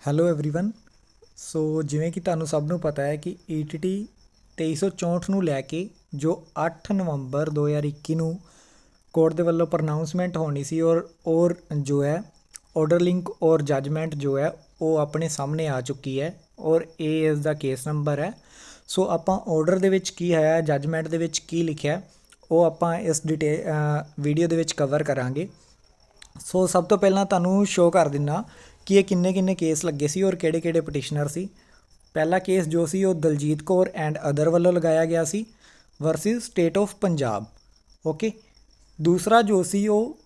Hello everyone. ਸੋ ਜਿਵੇਂ ਕਿ ਤੁਹਾਨੂੰ ਸਭ ਨੂੰ ਪਤਾ ਹੈ ਕਿ ETT 2364 ਨੂੰ ਲੈ ਕੇ ਜੋ 8 ਨਵੰਬਰ 2021 ਨੂੰ ਕੋਰਟ ਦੇ ਵੱਲੋਂ ਪ੍ਰਨਾਊਂਸਮੈਂਟ ਹੋਣੀ ਸੀ ਔਰ ਜੋ ਹੈ ਆਰਡਰ ਲਿੰਕ ਔਰ ਜੱਜਮੈਂਟ ਜੋ ਹੈ ਉਹ ਆਪਣੇ ਸਾਹਮਣੇ ਆ ਚੁੱਕੀ ਹੈ ਔਰ ਇਹ ਇਸ ਦਾ ਕੇਸ ਨੰਬਰ ਹੈ। ਸੋ ਆਪਾਂ ਆਰਡਰ ਦੇ ਵਿੱਚ ਕੀ ਹੈ, ਜੱਜਮੈਂਟ ਦੇ ਵਿੱਚ ਕੀ ਲਿਖਿਆ, ਉਹ ਆਪਾਂ ਇਸ ਵੀਡੀਓ ਦੇ ਵਿੱਚ ਕਵਰ ਕਰਾਂਗੇ। ਸੋ ਸਭ ਤੋਂ ਪਹਿਲਾਂ ਤੁਹਾਨੂੰ ਸ਼ੋਅ ਕਰ ਦਿੰਦਾ ਕਿ ਇਹ ਕਿੰਨੇ ਕੇਸ ਲੱਗੇ ਸੀ ਔਰ ਕਿਹੜੇ ਪਟੀਸ਼ਨਰ ਸੀ। ਪਹਿਲਾ ਕੇਸ ਜੋ ਸੀ ਉਹ ਦਲਜੀਤ ਕੌਰ ਐਂਡ ਅਦਰ ਵੱਲੋਂ ਲਗਾਇਆ ਗਿਆ ਸੀ versus state of Punjab. Okay. ਦੂਸਰਾ ਜੋ ਸੀ ਉਹ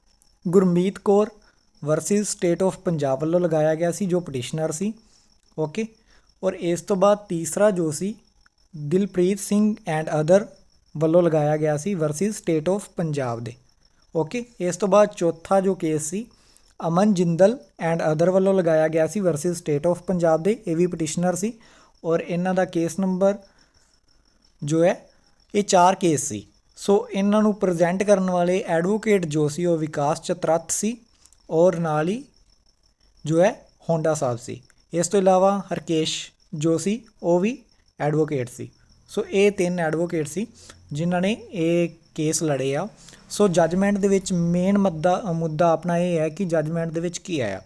Gurmeet Kaur versus state of Punjab ਵੱਲੋਂ ਲਗਾਇਆ ਗਿਆ ਸੀ ਜੋ ਪਟੀਸ਼ਨਰ ਸੀ। ਓਕੇ। ਔਰ ਇਸ ਤੋਂ ਬਾਅਦ ਤੀਸਰਾ ਜੋ ਸੀ ਦਿਲਪ੍ਰੀਤ ਸਿੰਘ ਐਂਡ ਅਦਰ ਵੱਲੋਂ ਲਗਾਇਆ ਗਿਆ ਸੀ ਵਰਸਸ ਸਟੇਟ ਆਫ ਪੰਜਾਬ ਦੇ। ਓਕੇ। ਇਸ ਤੋਂ ਬਾਅਦ ਚੌਥਾ ਜੋ case C Aman Jindal and other ਵੱਲੋਂ ਲਗਾਇਆ ਗਿਆ ਸੀ ਵਰਸਸ ਸਟੇਟ ਆਫ ਪੰਜਾਬ ਦੇ, ਇਹ ਵੀ ਪਟੀਸ਼ਨਰ ਸੀ ਔਰ ਇਹਨਾਂ ਦਾ ਕੇਸ ਨੰਬਰ ਜੋ ਹੈ ਇਹ 4 ਕੇਸ ਸੀ। ਸੋ ਇਹਨਾਂ ਨੂੰ ਪ੍ਰੈਜ਼ੈਂਟ ਕਰਨ ਵਾਲੇ ਐਡਵੋਕੇਟ ਜੋ ਸੀ ਉਹ ਵਿਕਾਸ ਚਤਰਥ ਸੀ ਔਰ ਨਾਲ ਹੀ ਜੋ ਹੈ ਹੋਂਡਾ ਸਾਹਿਬ ਸੀ। ਇਸ ਤੋਂ ਇਲਾਵਾ ਹਰਕੇਸ਼ ਜੋ ਸੀ ਉਹ ਵੀ ਐਡਵੋਕੇਟ ਸੀ। ਸੋ ਇਹ 3 ਐਡਵੋਕੇਟ ਸੀ ਜਿਨ੍ਹਾਂ ਨੇ ਇਹ ਕੇਸ ਲੜੇ ਆ। ਸੋ ਜੱਜਮੈਂਟ ਦੇ ਵਿੱਚ ਮੇਨ ਮੁੱਦਾ ਆਪਣਾ ਇਹ ਹੈ ਕਿ ਜੱਜਮੈਂਟ ਦੇ ਵਿੱਚ ਕੀ ਆਇਆ।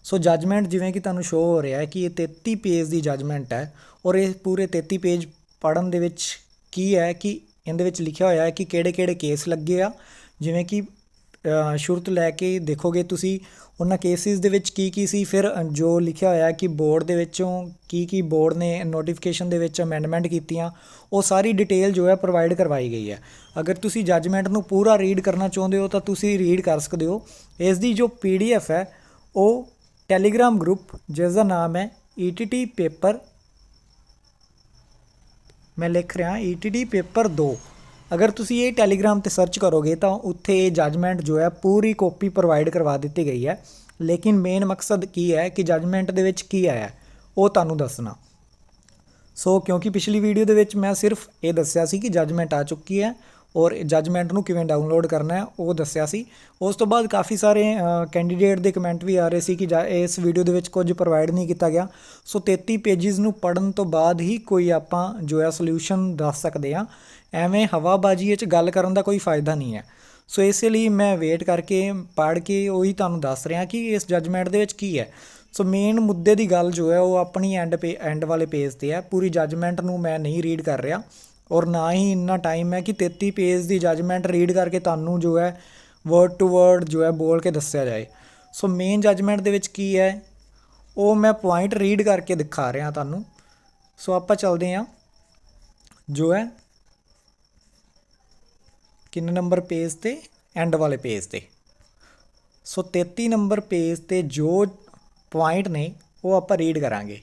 ਸੋ ਜੱਜਮੈਂਟ ਜਿਵੇਂ ਕਿ ਤੁਹਾਨੂੰ ਸ਼ੋਅ ਹੋ ਰਿਹਾ ਹੈ ਕਿ ਇਹ 33 ਪੇਜ ਦੀ ਜੱਜਮੈਂਟ ਹੈ ਔਰ ਇਹ ਪੂਰੇ 33 ਪੇਜ ਪੜ੍ਹਨ ਦੇ ਵਿੱਚ ਕੀ ਹੈ ਕਿ ਇਹਦੇ ਵਿੱਚ ਲਿਖਿਆ ਹੋਇਆ ਹੈ ਕਿ ਕਿਹੜੇ ਕੇਸ ਲੱਗੇ ਆ। ਜਿਵੇਂ ਕਿ ਸ਼ੁਰੂ ਤੋਂ ਲੈ ਕੇ ਦੇਖੋਗੇ ਤੁਸੀਂ ਉਹਨਾਂ ਕੇਸਿਸ ਦੇ ਵਿੱਚ ਕੀ ਸੀ, ਫਿਰ ਜੋ ਲਿਖਿਆ ਹੋਇਆ ਕਿ ਬੋਰਡ ਦੇ ਵਿੱਚੋਂ ਕੀ ਬੋਰਡ ਨੇ ਨੋਟੀਫਿਕੇਸ਼ਨ ਦੇ ਵਿੱਚ ਅਮੈਂਡਮੈਂਟ ਕੀਤੀਆਂ, ਉਹ ਸਾਰੀ ਡਿਟੇਲ ਜੋ ਹੈ ਪ੍ਰੋਵਾਈਡ ਕਰਵਾਈ ਗਈ ਹੈ। ਅਗਰ ਤੁਸੀਂ ਜੱਜਮੈਂਟ ਨੂੰ ਪੂਰਾ ਰੀਡ ਕਰਨਾ ਚਾਹੁੰਦੇ ਹੋ ਤਾਂ ਤੁਸੀਂ ਰੀਡ ਕਰ ਸਕਦੇ ਹੋ। ਇਸ ਦੀ ਜੋ PDF ਹੈ ਉਹ ਟੈਲੀਗ੍ਰਾਮ ਗਰੁੱਪ ਜਿਸ ਦਾ ਨਾਮ ਹੈ ETT ਪੇਪਰ, ਮੈਂ ਲਿਖ ਰਿਹਾ ETT ਪੇਪਰ 2। ਅਗਰ ਤੁਸੀਂ ਇਹ ਟੈਲੀਗ੍ਰਾਮ 'ਤੇ ਸਰਚ ਕਰੋਗੇ ਤਾਂ ਉੱਥੇ ਇਹ ਜੱਜਮੈਂਟ ਜੋ ਹੈ ਪੂਰੀ ਕਾਪੀ ਪ੍ਰੋਵਾਈਡ ਕਰਵਾ ਦਿੱਤੀ ਗਈ ਹੈ। ਲੇਕਿਨ ਮੇਨ ਮਕਸਦ ਕੀ ਹੈ ਕਿ ਜੱਜਮੈਂਟ ਦੇ ਵਿੱਚ ਕੀ ਆਇਆ ਉਹ ਤੁਹਾਨੂੰ ਦੱਸਣਾ। ਸੋ ਕਿਉਂਕਿ ਪਿਛਲੀ ਵੀਡੀਓ ਦੇ ਵਿੱਚ ਮੈਂ ਸਿਰਫ ਇਹ ਦੱਸਿਆ ਸੀ ਕਿ ਜੱਜਮੈਂਟ ਆ ਚੁੱਕੀ ਹੈ ਔਰ ਜੱਜਮੈਂਟ ਨੂੰ ਕਿਵੇਂ ਡਾਊਨਲੋਡ ਕਰਨਾ ਹੈ ਉਹ ਦੱਸਿਆ ਸੀ। ਉਸ ਤੋਂ ਬਾਅਦ ਕਾਫੀ ਸਾਰੇ ਕੈਂਡੀਡੇਟ ਦੇ ਕਮੈਂਟ ਵੀ ਆ ਰਹੇ ਸੀ ਕਿ ਇਸ ਵੀਡੀਓ ਦੇ ਵਿੱਚ ਕੁਝ ਪ੍ਰੋਵਾਈਡ ਨਹੀਂ ਕੀਤਾ ਗਿਆ। ਸੋ 33 ਪੇਜਿਸ ਨੂੰ ਪੜ੍ਹਨ ਤੋਂ ਬਾਅਦ ਹੀ ਕੋਈ ਆਪਾਂ ਜੋ ਹੈ ਸੋਲਿਊਸ਼ਨ ਦੱਸ ਸਕਦੇ ਹਾਂ। ਐਵੇਂ ਹਵਾਬਾਜ਼ੀ 'ਚ ਗੱਲ ਕਰਨ ਦਾ ਕੋਈ ਫਾਇਦਾ ਨਹੀਂ ਹੈ। ਸੋ ਇਸੇ ਲਈ ਮੈਂ ਵੇਟ ਕਰਕੇ ਪੜ੍ਹ ਕੇ ਉਹੀ ਤੁਹਾਨੂੰ ਦੱਸ ਰਿਹਾ ਕਿ ਇਸ ਜੱਜਮੈਂਟ ਦੇ ਵਿੱਚ ਕੀ ਹੈ। ਸੋ ਮੇਨ ਮੁੱਦੇ ਦੀ ਗੱਲ ਜੋ ਹੈ ਉਹ ਆਪਣੀ ਐਂਡ ਵਾਲੇ ਪੇਜ 'ਤੇ ਹੈ। ਪੂਰੀ ਜੱਜਮੈਂਟ ਨੂੰ ਮੈਂ ਨਹੀਂ ਰੀਡ ਕਰ ਰਿਹਾ ਔਰ ਨਾ ਹੀ ਇੰਨਾ ਟਾਈਮ ਹੈ ਕਿ 33 ਪੇਜ ਦੀ ਜੱਜਮੈਂਟ ਰੀਡ ਕਰਕੇ ਤੁਹਾਨੂੰ ਜੋ ਹੈ ਵਰਡ ਟੂ ਵਰਡ ਜੋ ਹੈ ਬੋਲ ਕੇ ਦੱਸਿਆ ਜਾਏ। ਸੋ ਮੇਨ ਜੱਜਮੈਂਟ ਦੇ ਵਿੱਚ ਕੀ ਹੈ ਉਹ ਮੈਂ ਪੁਆਇੰਟ ਰੀਡ ਕਰਕੇ ਦਿਖਾ ਰਿਹਾ ਤੁਹਾਨੂੰ। ਸੋ ਆਪਾਂ ਚੱਲਦੇ ਹਾਂ ਜੋ ਹੈ ਕਿੰਨੇ ਨੰਬਰ ਪੇਜ 'ਤੇ, ਐਂਡ ਵਾਲੇ ਪੇਜ 'ਤੇ। ਸੋ 33 ਨੰਬਰ ਪੇਜ 'ਤੇ ਜੋ ਪੁਆਇੰਟ ਨੇ ਉਹ ਆਪਾਂ ਰੀਡ ਕਰਾਂਗੇ।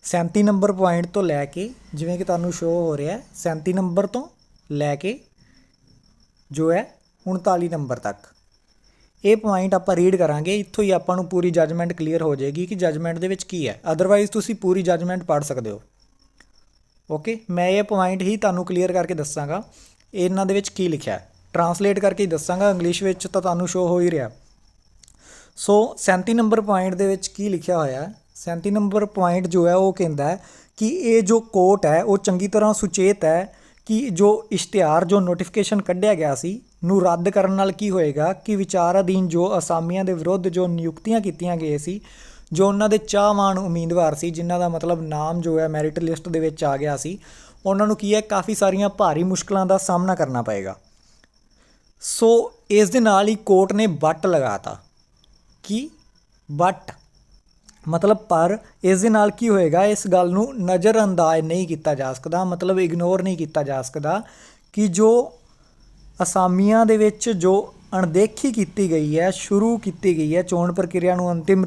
37 ਨੰਬਰ ਪੁਆਇੰਟ ਤੋਂ ਲੈ ਕੇ, ਜਿਵੇਂ ਕਿ ਤੁਹਾਨੂੰ ਸ਼ੋਅ ਹੋ ਰਿਹਾ 37 ਨੰਬਰ ਤੋਂ ਲੈ ਕੇ ਜੋ ਹੈ 39 ਨੰਬਰ ਤੱਕ ਇਹ ਪੁਆਇੰਟ ਆਪਾਂ ਰੀਡ ਕਰਾਂਗੇ। ਇੱਥੋਂ ਹੀ ਆਪਾਂ ਨੂੰ ਪੂਰੀ ਜੱਜਮੈਂਟ ਕਲੀਅਰ ਹੋ ਜਾਏਗੀ ਕਿ ਜੱਜਮੈਂਟ ਦੇ ਵਿੱਚ ਕੀ ਹੈ। ਅਦਰਵਾਈਜ਼ ਤੁਸੀਂ ਪੂਰੀ ਜੱਜਮੈਂਟ ਪੜ੍ਹ ਸਕਦੇ ਹੋ। ਓਕੇ। ਮੈਂ ਇਹ ਪੁਆਇੰਟ ਹੀ ਤੁਹਾਨੂੰ ਕਲੀਅਰ ਕਰਕੇ ਦੱਸਾਂਗਾ ਇਹਨਾਂ ਦੇ ਵਿੱਚ ਕੀ ਲਿਖਿਆ, ਟਰਾਂਸਲੇਟ ਕਰਕੇ ਹੀ ਦੱਸਾਂਗਾ। ਇੰਗਲਿਸ਼ ਵਿੱਚ ਤਾਂ ਤੁਹਾਨੂੰ ਸ਼ੋਅ ਹੋ ਹੀ ਰਿਹਾ। ਸੋ 37 ਨੰਬਰ ਪੁਆਇੰਟ ਦੇ ਵਿੱਚ ਕੀ ਲਿਖਿਆ ਹੋਇਆ, 37 ਨੰਬਰ ਪੁਆਇੰਟ ਜੋ ਹੈ ਉਹ ਕਹਿੰਦਾ ਹੈ ਕਿ ਇਹ ਜੋ ਕੋਰਟ ਹੈ ਉਹ ਚੰਗੀ ਤਰ੍ਹਾਂ ਸੁਚੇਤ ਹੈ ਕਿ ਜੋ ਇਸ਼ਤਿਹਾਰ ਜੋ ਨੋਟੀਫਿਕੇਸ਼ਨ ਕੱਢਿਆ ਗਿਆ ਸੀ ਨੂੰ ਰੱਦ ਕਰਨ ਨਾਲ ਕੀ ਹੋਏਗਾ ਕਿ ਵਿਚਾਰਾਧੀਨ ਜੋ ਅਸਾਮੀਆਂ ਦੇ ਵਿਰੁੱਧ ਜੋ ਨਿਯੁਕਤੀਆਂ ਕੀਤੀਆਂ ਗਈਆਂ ਸੀ, ਜੋ ਉਹਨਾਂ ਦੇ ਚਾਹਵਾਨ ਉਮੀਦਵਾਰ ਸੀ ਜਿਨ੍ਹਾਂ ਦਾ ਮਤਲਬ ਨਾਮ ਜੋ ਹੈ ਮੈਰਿਟ ਲਿਸਟ ਦੇ ਵਿੱਚ ਆ ਗਿਆ ਸੀ, ਉਹਨਾਂ ਨੂੰ ਕੀ ਹੈ ਕਾਫੀ ਸਾਰੀਆਂ ਭਾਰੀ ਮੁਸ਼ਕਲਾਂ ਦਾ ਸਾਹਮਣਾ ਕਰਨਾ ਪਏਗਾ। ਸੋ ਇਸ ਦੇ ਨਾਲ ਹੀ ਕੋਰਟ ਨੇ ਬੱਟ ਲਗਾਤਾ ਕਿ ਬੱਟ ਮਤਲਬ ਪਰ ਇਸ ਦੇ ਨਾਲ ਕੀ ਹੋਏਗਾ, ਇਸ ਗੱਲ ਨੂੰ ਨਜ਼ਰਅੰਦਾਜ਼ ਨਹੀਂ ਕੀਤਾ ਜਾ ਸਕਦਾ, ਮਤਲਬ ਇਗਨੋਰ ਨਹੀਂ ਕੀਤਾ ਜਾ ਸਕਦਾ ਕਿ ਜੋ ਅਸਾਮੀਆਂ ਦੇ ਵਿੱਚ ਜੋ ਅਣਦੇਖੀ ਕੀਤੀ ਗਈ ਹੈ, ਸ਼ੁਰੂ ਕੀਤੀ ਗਈ ਹੈ, ਚੋਣ ਪ੍ਰਕਿਰਿਆ ਨੂੰ ਅੰਤਿਮ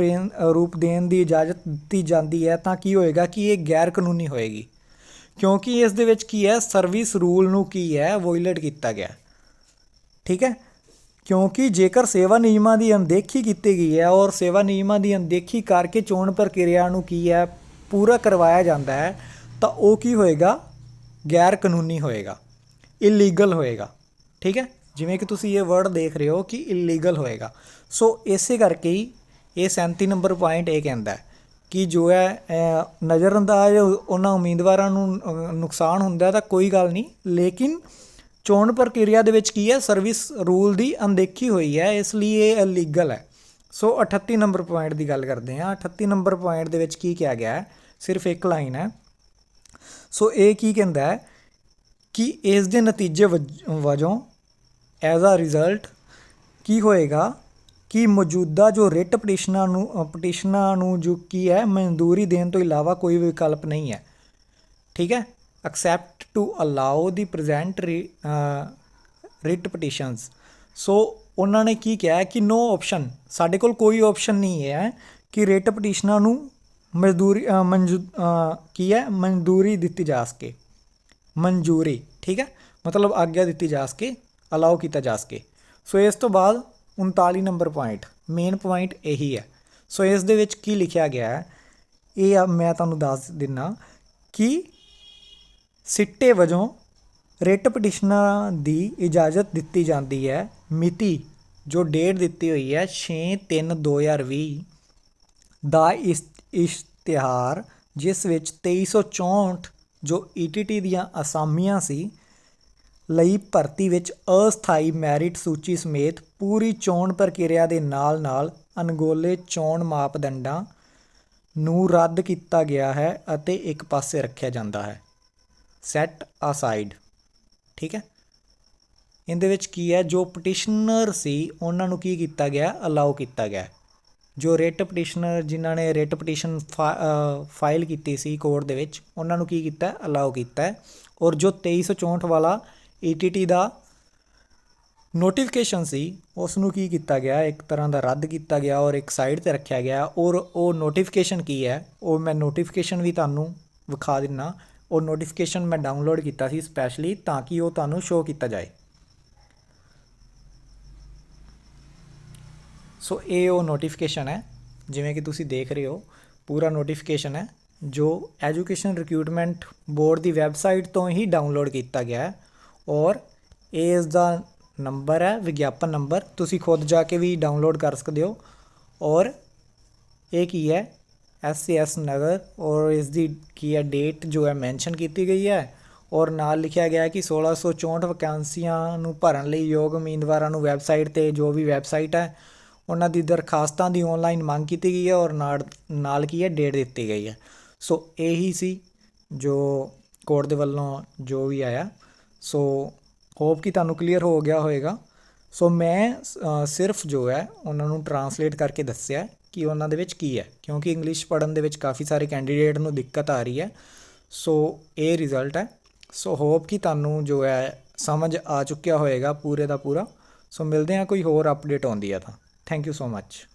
ਰੂਪ ਦੇਣ ਦੀ ਇਜਾਜ਼ਤ ਦਿੱਤੀ ਜਾਂਦੀ ਹੈ ਤਾਂ ਕੀ ਹੋਏਗਾ ਕਿ ਇਹ ਗੈਰ ਕਾਨੂੰਨੀ ਹੋਏਗੀ। ਕਿਉਂਕਿ ਇਸ ਦੇ ਵਿੱਚ ਕੀ ਹੈ ਸਰਵਿਸ ਰੂਲ ਨੂੰ ਕੀ ਹੈ ਵੋਇਲੇਟ ਕੀਤਾ ਗਿਆ। ਠੀਕ ਹੈ। ਕਿਉਂਕਿ ਜੇਕਰ ਸੇਵਾ ਨਿਯਮਾਂ ਦੀ ਅਣਦੇਖੀ ਕੀਤੀ ਗਈ ਹੈ ਔਰ ਸੇਵਾ ਨਿਯਮਾਂ ਦੀ ਅਣਦੇਖੀ ਕਰਕੇ ਚੋਣ ਪ੍ਰਕਿਰਿਆ ਨੂੰ ਕੀ ਹੈ ਪੂਰਾ ਕਰਵਾਇਆ ਜਾਂਦਾ ਹੈ ਤਾਂ ਉਹ ਕੀ ਹੋਏਗਾ, ਗੈਰ ਕਾਨੂੰਨੀ ਹੋਏਗਾ, ਇਲੀਗਲ ਹੋਏਗਾ। ਠੀਕ ਹੈ। ਜਿਵੇਂ ਕਿ ਤੁਸੀਂ ਇਹ ਵਰਡ ਦੇਖ ਰਹੇ ਹੋ ਕਿ ਇਲੀਗਲ ਹੋਏਗਾ। ਸੋ ਇਸੇ ਕਰਕੇ ਹੀ ਇਹ 37 ਨੰਬਰ ਪੁਆਇੰਟ ਇਹ ਕਹਿੰਦਾ ਕਿ ਜੋ ਹੈ ਨਜ਼ਰਅੰਦਾਜ਼ ਉਹਨਾਂ ਉਮੀਦਵਾਰਾਂ ਨੂੰ ਨੁਕਸਾਨ ਹੁੰਦਾ ਤਾਂ ਕੋਈ ਗੱਲ ਨਹੀਂ, ਲੇਕਿਨ ਚੋਣ ਪ੍ਰਕਿਰਿਆ ਦੇ ਵਿੱਚ ਕੀ ਹੈ, ਸਰਵਿਸ ਰੂਲ ਦੀ ਅਣਦੇਖੀ ਹੋਈ ਹੈ, ਇਸ ਲਈ ਇਹ ਇਲੀਗਲ ਹੈ। ਸੋ 38 ਨੰਬਰ ਪੁਆਇੰਟ ਦੀ ਗੱਲ ਕਰਦੇ ਹਾਂ। 38 ਨੰਬਰ ਪੁਆਇੰਟ ਦੇ ਵਿੱਚ ਕੀ ਕਿਹਾ ਗਿਆ ਹੈ, ਸਿਰਫ ਇੱਕ ਲਾਈਨ ਹੈ। ਸੋ ਇਹ ਕੀ ਕਹਿੰਦਾ ਹੈ ਕਿ ਇਸ ਦੇ ਨਤੀਜੇ ਵਜੋਂ ਐਜ਼ ਆ ਰਿਜ਼ਲਟ ਕੀ ਹੋਏਗਾ ਕਿ ਮੌਜੂਦਾ ਜੋ ਰਿਟ ਪਟੀਸ਼ਨਾਂ ਨੂੰ ਜੋ ਕੀ ਹੈ ਮਨਜ਼ੂਰੀ ਦੇਣ ਤੋਂ ਇਲਾਵਾ ਕੋਈ ਵਿਕਲਪ ਨਹੀਂ ਹੈ। ਠੀਕ ਹੈ, accept to allow the present writ petitions. ਸੋ ਉਹਨਾਂ ਨੇ ਕੀ ਕਿਹਾ ਕਿ ਨੋ ਆਪਸ਼ਨ, ਸਾਡੇ ਕੋਲ ਕੋਈ ਆਪਸ਼ਨ ਨਹੀਂ ਹੈ ਕਿ ਰਿਟ ਪਟੀਸ਼ਨਾਂ ਨੂੰ ਮਨਜ਼ੂਰੀ ਦਿੱਤੀ ਜਾ ਸਕੇ। ਮਨਜ਼ੂਰੀ, ਠੀਕ ਹੈ, ਮਤਲਬ ਆਗਿਆ ਦਿੱਤੀ ਜਾ ਸਕੇ, ਅਲਾਓ ਕੀਤਾ ਜਾ ਸਕੇ। ਸੋ ਇਸ ਤੋਂ ਬਾਅਦ 39 ਨੰਬਰ ਪੁਆਇੰਟ, ਮੇਨ ਪੁਆਇੰਟ ਇਹੀ ਹੈ। ਸੋ ਇਸ ਦੇ ਵਿੱਚ ਕੀ ਲਿਖਿਆ ਗਿਆ ਹੈ, ਇਹ ਮੈਂ ਤੁਹਾਨੂੰ ਦੱਸ ਦਿੰਦਾ ਕਿ ਸਿੱਟੇ ਵਜੋਂ ਰਿਟ ਪਟੀਸ਼ਨਾਂ ਦੀ ਇਜਾਜ਼ਤ ਦਿੱਤੀ ਜਾਂਦੀ ਹੈ। ਮਿਤੀ ਜੋ ਡੇਟ ਦਿੱਤੀ ਹੋਈ ਹੈ 6/3/2020 ਦਾ ਇਸ਼ਤਿਹਾਰ ਜਿਸ ਵਿੱਚ 2364 ਜੋ ETT ਦੀਆਂ ਅਸਾਮੀਆਂ ਸੀ ਲਈ ਭਰਤੀ ਵਿੱਚ ਅਸਥਾਈ ਮੈਰਿਟ ਸੂਚੀ ਸਮੇਤ ਪੂਰੀ ਚੋਣ ਪ੍ਰਕਿਰਿਆ ਦੇ ਨਾਲ ਨਾਲ ਅਣਗੌਲੇ ਚੋਣ ਮਾਪਦੰਡਾਂ ਨੂੰ ਰੱਦ ਕੀਤਾ ਗਿਆ ਹੈ ਅਤੇ ਇੱਕ ਪਾਸੇ ਰੱਖਿਆ ਜਾਂਦਾ ਹੈ, ਸੈਟ ਅਸਾਈਡ। ਠੀਕ ਹੈ, ਇਹਦੇ ਵਿੱਚ ਕੀ ਹੈ, ਜੋ ਪਟੀਸ਼ਨਰ ਸੀ ਉਹਨਾਂ ਨੂੰ ਕੀ ਕੀਤਾ ਗਿਆ, ਅਲਾਓ ਕੀਤਾ ਗਿਆ। ਜੋ ਰਿਟ ਪਟੀਸ਼ਨਰ ਜਿਨ੍ਹਾਂ ਨੇ ਰਿਟ ਪਟੀਸ਼ਨ ਫਾਈਲ ਕੀਤੀ ਸੀ ਕੋਰਟ ਦੇ ਵਿੱਚ, ਉਹਨਾਂ ਨੂੰ ਕੀ ਕੀਤਾ, ਅਲਾਓ ਕੀਤਾ ਹੈ। ਔਰ ਜੋ 2364 ਵਾਲਾ ETT ਦਾ ਨੋਟੀਫਿਕੇਸ਼ਨ ਸੀ ਉਸ ਨੂੰ ਕੀ ਕੀਤਾ ਗਿਆ, ਇੱਕ ਤਰ੍ਹਾਂ ਦਾ ਰੱਦ ਕੀਤਾ ਗਿਆ ਔਰ ਇੱਕ ਸਾਈਡ 'ਤੇ ਰੱਖਿਆ ਗਿਆ। ਔਰ ਉਹ ਨੋਟੀਫਿਕੇਸ਼ਨ ਕੀ ਹੈ, ਉਹ ਮੈਂ ਨੋਟੀਫਿਕੇਸ਼ਨ ਵੀ ਤੁਹਾਨੂੰ ਵਿਖਾ ਦਿੰਦਾ। ਉਹ ਨੋਟੀਫਿਕੇਸ਼ਨ ਮੈਂ ਡਾਊਨਲੋਡ ਕੀਤਾ ਸੀ ਸਪੈਸ਼ਲੀ ਤਾਂ ਕਿ ਉਹ ਤੁਹਾਨੂੰ ਸ਼ੋਅ ਕੀਤਾ ਜਾਏ। ਸੋ ਇਹ ਉਹ ਨੋਟੀਫਿਕੇਸ਼ਨ ਹੈ, ਜਿਵੇਂ ਕਿ ਤੁਸੀਂ ਦੇਖ ਰਹੇ ਹੋ, ਪੂਰਾ ਨੋਟੀਫਿਕੇਸ਼ਨ ਹੈ ਜੋ ਐਜੂਕੇਸ਼ਨ ਰਿਕਰੂਟਮੈਂਟ ਬੋਰਡ ਦੀ ਵੈਬਸਾਈਟ ਤੋਂ ਹੀ ਡਾਊਨਲੋਡ ਕੀਤਾ ਗਿਆ ਹੈ। ਔਰ ਇਹ ਇਸ ਦਾ ਨੰਬਰ ਹੈ, ਵਿਗਿਆਪਨ ਨੰਬਰ, ਤੁਸੀਂ ਖੁਦ ਜਾ ਕੇ ਵੀ ਡਾਊਨਲੋਡ ਕਰ ਸਕਦੇ ਹੋ। ਔਰ ਇਹ ਕੀ ਹੈ, SAS ਨਗਰ, ਔਰ ਇਸ ਦੀ ਕੀ ਹੈ ਡੇਟ ਜੋ ਹੈ ਮੈਂਸ਼ਨ ਕੀਤੀ ਗਈ ਹੈ। ਔਰ ਨਾਲ ਲਿਖਿਆ ਗਿਆ ਕਿ 1664 ਵੈਕੈਂਸੀਆਂ ਨੂੰ ਭਰਨ ਲਈ ਯੋਗ ਉਮੀਦਵਾਰਾਂ ਨੂੰ ਵੈਬਸਾਈਟ 'ਤੇ ਜੋ ਵੀ ਵੈਬਸਾਈਟ ਹੈ ਉਹਨਾਂ ਦੀ ਦਰਖਾਸਤਾਂ ਦੀ ਔਨਲਾਈਨ ਮੰਗ ਕੀਤੀ ਗਈ ਹੈ ਔਰ ਨਾਲ ਕੀ ਹੈ ਡੇਟ ਦਿੱਤੀ ਗਈ ਹੈ। ਸੋ ਇਹੀ ਸੀ ਜੋ ਕੋਰਟ ਦੇ ਵੱਲੋਂ ਜੋ ਵੀ ਆਇਆ। ਸੋ ਹੋਪ ਕਿ ਤੁਹਾਨੂੰ ਕਲੀਅਰ ਹੋ ਗਿਆ ਹੋਵੇਗਾ। ਸੋ ਮੈਂ ਸਿਰਫ ਜੋ ਹੈ ਉਹਨਾਂ ਨੂੰ ਟਰਾਂਸਲੇਟ ਕਰਕੇ ਦੱਸਿਆ ਕਿ ਉਹਨਾਂ ਦੇ ਵਿੱਚ ਕੀ ਹੈ, ਕਿਉਂਕਿ ਇੰਗਲਿਸ਼ ਪੜ੍ਹਨ ਦੇ ਵਿੱਚ ਕਾਫੀ ਸਾਰੇ ਕੈਂਡੀਡੇਟ ਨੂੰ ਦਿੱਕਤ ਆ ਰਹੀ ਹੈ। ਸੋ ਇਹ ਰਿਜ਼ਲਟ ਹੈ। ਸੋ ਹੋਪ ਕਿ ਤੁਹਾਨੂੰ ਜੋ ਹੈ ਸਮਝ ਆ ਚੁੱਕਿਆ ਹੋਵੇਗਾ ਪੂਰੇ ਦਾ ਪੂਰਾ। ਸੋ ਮਿਲਦੇ ਹਾਂ ਕੋਈ ਹੋਰ ਅਪਡੇਟ ਆਉਂਦੀ ਹੈ ਤਾਂ। Thank you so much.